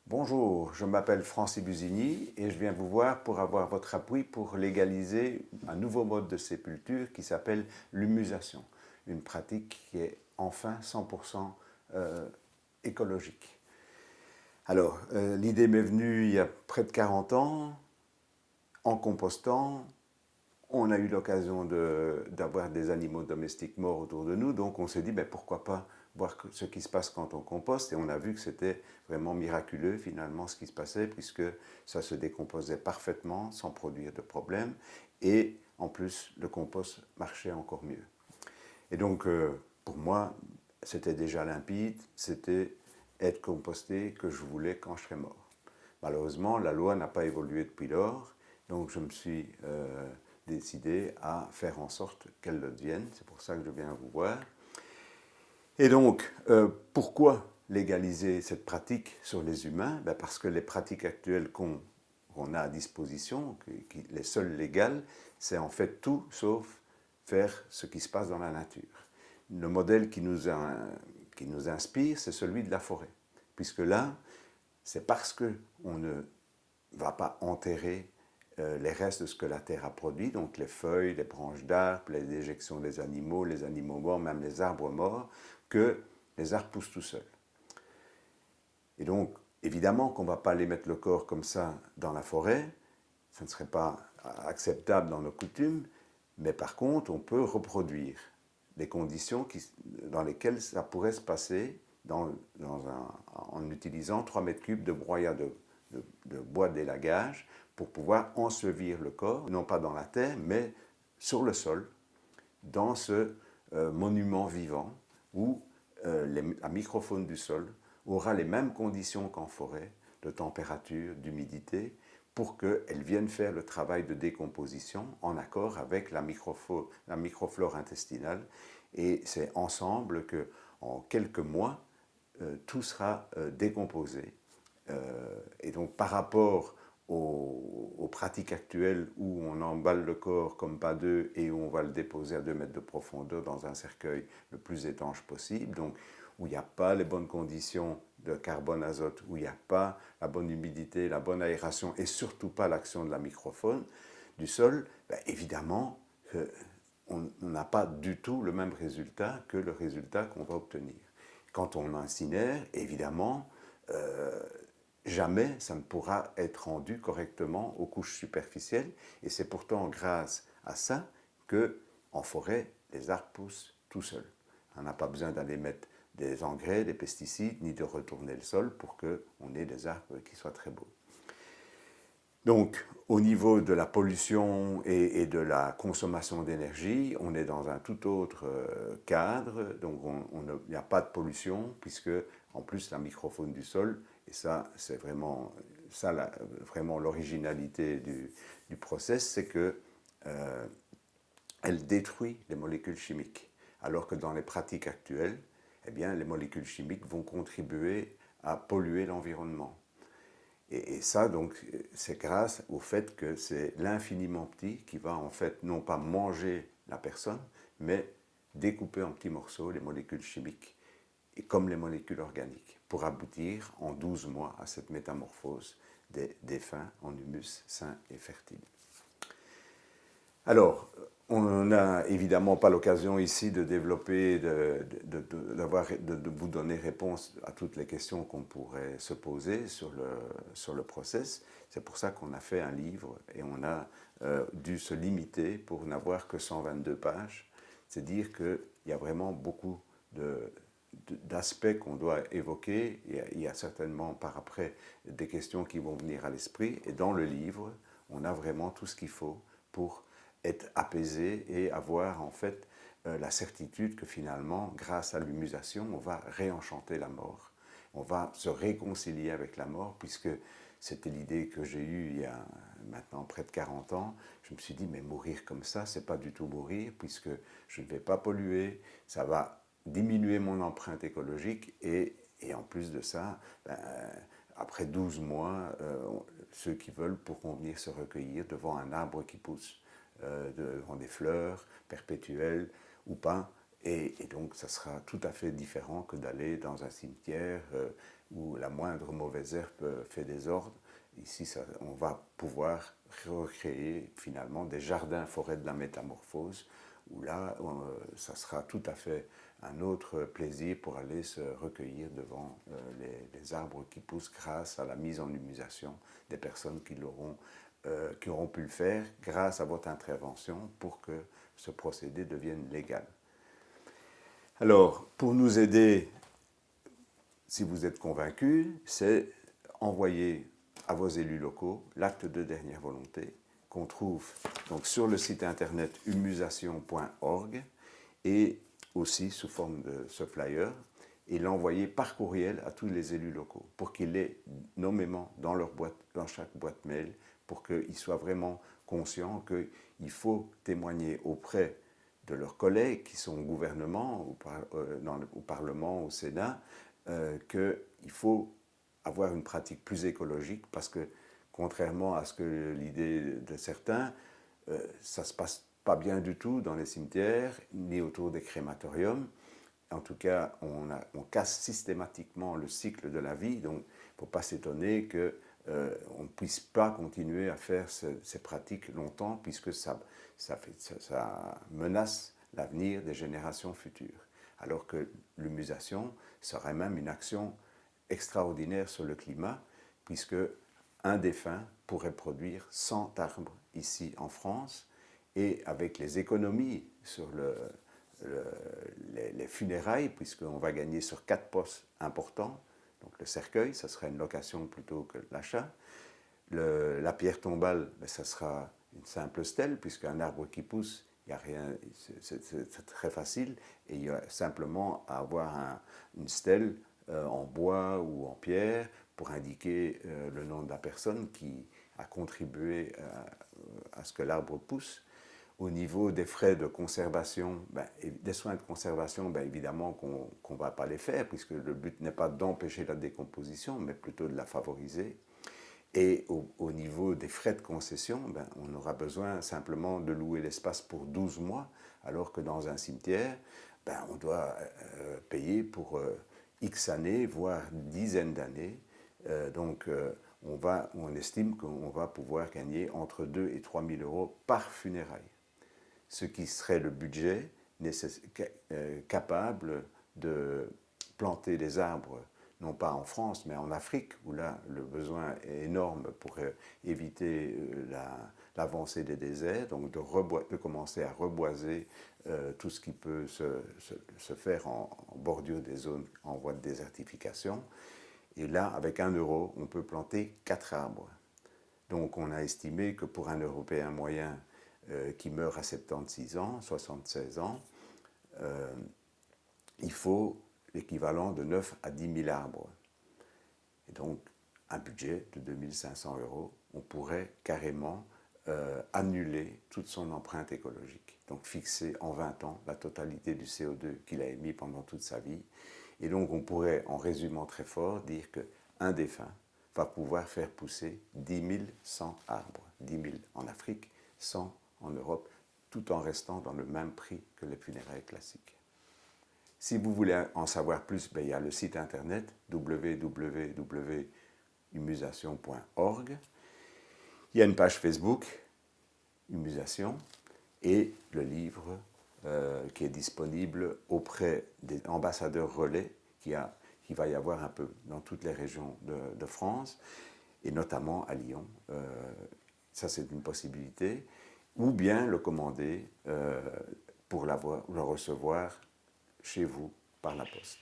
Bonjour, je m'appelle Francis Busigny et je viens vous voir pour avoir votre appui pour légaliser un nouveau mode de sépulture qui s'appelle l'humusation, une pratique qui est enfin 100% écologique. Alors, l'idée m'est venue il y a près de 40 ans, en compostant. On a eu l'occasion d'avoir des animaux domestiques morts autour de nous, donc on s'est dit, ben, pourquoi pas voir ce qui se passe quand on composte, et on a vu que c'était vraiment miraculeux finalement ce qui se passait, puisque ça se décomposait parfaitement sans produire de problème, et en plus le compost marchait encore mieux. Et donc pour moi, c'était déjà limpide, c'était être composté que je voulais quand je serais mort. Malheureusement, la loi n'a pas évolué depuis lors, donc je me suis décidé à faire en sorte qu'elle le devienne. C'est pour ça que je viens vous voir. Et donc, pourquoi légaliser cette pratique sur les humains? Ben parce que les pratiques actuelles qu'on a à disposition, les seules légales, c'est en fait tout sauf faire ce qui se passe dans la nature. Le modèle qui nous inspire, c'est celui de la forêt. Puisque là, c'est parce qu'on ne va pas enterrer les restes de ce que la terre a produit, donc les feuilles, les branches d'arbres, les déjections des animaux, les animaux morts, même les arbres morts, que les arbres poussent tout seuls. Et donc, évidemment qu'on ne va pas aller mettre le corps comme ça dans la forêt, ça ne serait pas acceptable dans nos coutumes, mais par contre, on peut reproduire les conditions dans lesquelles ça pourrait se passer en utilisant 3 mètres cubes de broyat de bois d'élagage pour pouvoir ensevelir le corps, non pas dans la terre, mais sur le sol, dans ce monument vivant où la microfaune du sol aura les mêmes conditions qu'en forêt, de température, d'humidité, pour qu'elle vienne faire le travail de décomposition en accord avec la microflore intestinale. Et c'est ensemble qu'en quelques mois, tout sera décomposé. Et donc par rapport aux pratiques actuelles où on emballe le corps comme pas deux et où on va le déposer à 2 mètres de profondeur dans un cercueil le plus étanche possible, donc où il n'y a pas les bonnes conditions de carbone, azote, où il n'y a pas la bonne humidité, la bonne aération et surtout pas l'action de la microfaune du sol, ben évidemment, on n'a pas du tout le même résultat que le résultat qu'on va obtenir. Quand on incinère, évidemment, jamais ça ne pourra être rendu correctement aux couches superficielles. Et c'est pourtant grâce à ça que, en forêt, les arbres poussent tout seuls. On n'a pas besoin d'aller mettre des engrais, des pesticides, ni de retourner le sol pour qu'on ait des arbres qui soient très beaux. Donc, au niveau de la pollution et de la consommation d'énergie, on est dans un tout autre cadre. Donc, il n'y a pas de pollution, puisque, en plus, la microfaune du sol, et ça, c'est vraiment, vraiment l'originalité du process, c'est que elle détruit les molécules chimiques. Alors que dans les pratiques actuelles, eh bien, les molécules chimiques vont contribuer à polluer l'environnement. Et ça, donc, c'est grâce au fait que c'est l'infiniment petit qui va, en fait, non pas manger la personne, mais découper en petits morceaux les molécules chimiques, et comme les molécules organiques, pour aboutir en 12 mois à cette métamorphose des défunts en humus sain et fertile. Alors, on n'a évidemment pas l'occasion ici de développer, de vous donner réponse à toutes les questions qu'on pourrait se poser sur le process. C'est pour ça qu'on a fait un livre et on a dû se limiter pour n'avoir que 122 pages. C'est dire qu'il y a vraiment beaucoup d'aspects qu'on doit évoquer. Il y a certainement par après des questions qui vont venir à l'esprit. Et dans le livre, on a vraiment tout ce qu'il faut pour être apaisé et avoir en fait la certitude que finalement, grâce à l'humusation, on va réenchanter la mort. On va se réconcilier avec la mort, puisque c'était l'idée que j'ai eue il y a maintenant près de 40 ans. Je me suis dit, mais mourir comme ça, c'est pas du tout mourir, puisque je ne vais pas polluer, ça va diminuer mon empreinte écologique, et en plus de ça, ben, après 12 mois, ceux qui veulent pourront venir se recueillir devant un arbre qui pousse, devant des fleurs perpétuelles ou pas, Et donc, ça sera tout à fait différent que d'aller dans un cimetière où la moindre mauvaise herbe fait désordre. Ici, on va pouvoir recréer finalement des jardins forêts de la métamorphose, où là, ça sera tout à fait un autre plaisir pour aller se recueillir devant les arbres qui poussent grâce à la mise en humusation des personnes qui auront pu le faire grâce à votre intervention pour que ce procédé devienne légal. Alors, pour nous aider, si vous êtes convaincus, c'est envoyer à vos élus locaux l'acte de dernière volonté qu'on trouve donc sur le site internet humusation.org et aussi sous forme de ce flyer et l'envoyer par courriel à tous les élus locaux pour qu'ils l'aient nommément dans leur boîte, dans chaque boîte mail, pour qu'ils soient vraiment conscients qu'il faut témoigner auprès de leurs collègues qui sont au gouvernement, au Parlement, au Sénat, qu'il faut avoir une pratique plus écologique parce que, contrairement à ce que l'idée de certains, ça ne se passe pas bien du tout dans les cimetières ni autour des crématoriums. En tout cas, on casse systématiquement le cycle de la vie, donc il ne faut pas s'étonner qu'on ne puisse pas continuer à faire ces pratiques longtemps puisque ça menace l'avenir des générations futures. Alors que l'humusation serait même une action extraordinaire sur le climat, puisque un défunt pourrait produire 100 arbres ici en France, et avec les économies sur les funérailles, puisqu'on va gagner sur 4 postes importants, donc le cercueil, ça serait une location plutôt que l'achat. La pierre tombale, ça sera une simple stèle, puisqu'un arbre qui pousse, il n'y a rien, c'est très facile, et il y a simplement à avoir une stèle en bois ou en pierre pour indiquer le nom de la personne qui a contribué à ce que l'arbre pousse. Au niveau des frais de conservation, des soins de conservation, évidemment qu'on ne va pas les faire, puisque le but n'est pas d'empêcher la décomposition, mais plutôt de la favoriser. Et au niveau des frais de concession, on aura besoin simplement de louer l'espace pour 12 mois, alors que dans un cimetière, on doit payer pour X années, voire dizaines d'années. Donc on estime qu'on va pouvoir gagner entre 2 et 3 000 euros par funéraille, ce qui serait le budget capable de planter des arbres, non pas en France, mais en Afrique, où là, le besoin est énorme pour éviter l'avancée des déserts, donc de commencer à reboiser tout ce qui peut se faire en bordure des zones en voie de désertification. Et là, avec 1 euro, on peut planter 4 arbres. Donc on a estimé que pour un Européen moyen qui meurt à 76 ans, 76 ans, il faut l'équivalent de 9 à 10 000 arbres. Et donc, un budget de 2 500 euros, on pourrait carrément annuler toute son empreinte écologique. Donc, fixer en 20 ans la totalité du CO2 qu'il a émis pendant toute sa vie. Et donc, on pourrait, en résumant très fort, dire qu'un défunt va pouvoir faire pousser 10 100 arbres. 10 000 en Afrique, 100 en Europe, tout en restant dans le même prix que les funérailles classiques. Si vous voulez en savoir plus, il y a le site internet www.humusation.org. Il y a une page Facebook, Humusation, et le livre qui est disponible auprès des ambassadeurs relais qui va y avoir un peu dans toutes les régions de France, et notamment à Lyon. Ça, c'est une possibilité. Ou bien le commander pour le recevoir chez vous par la poste.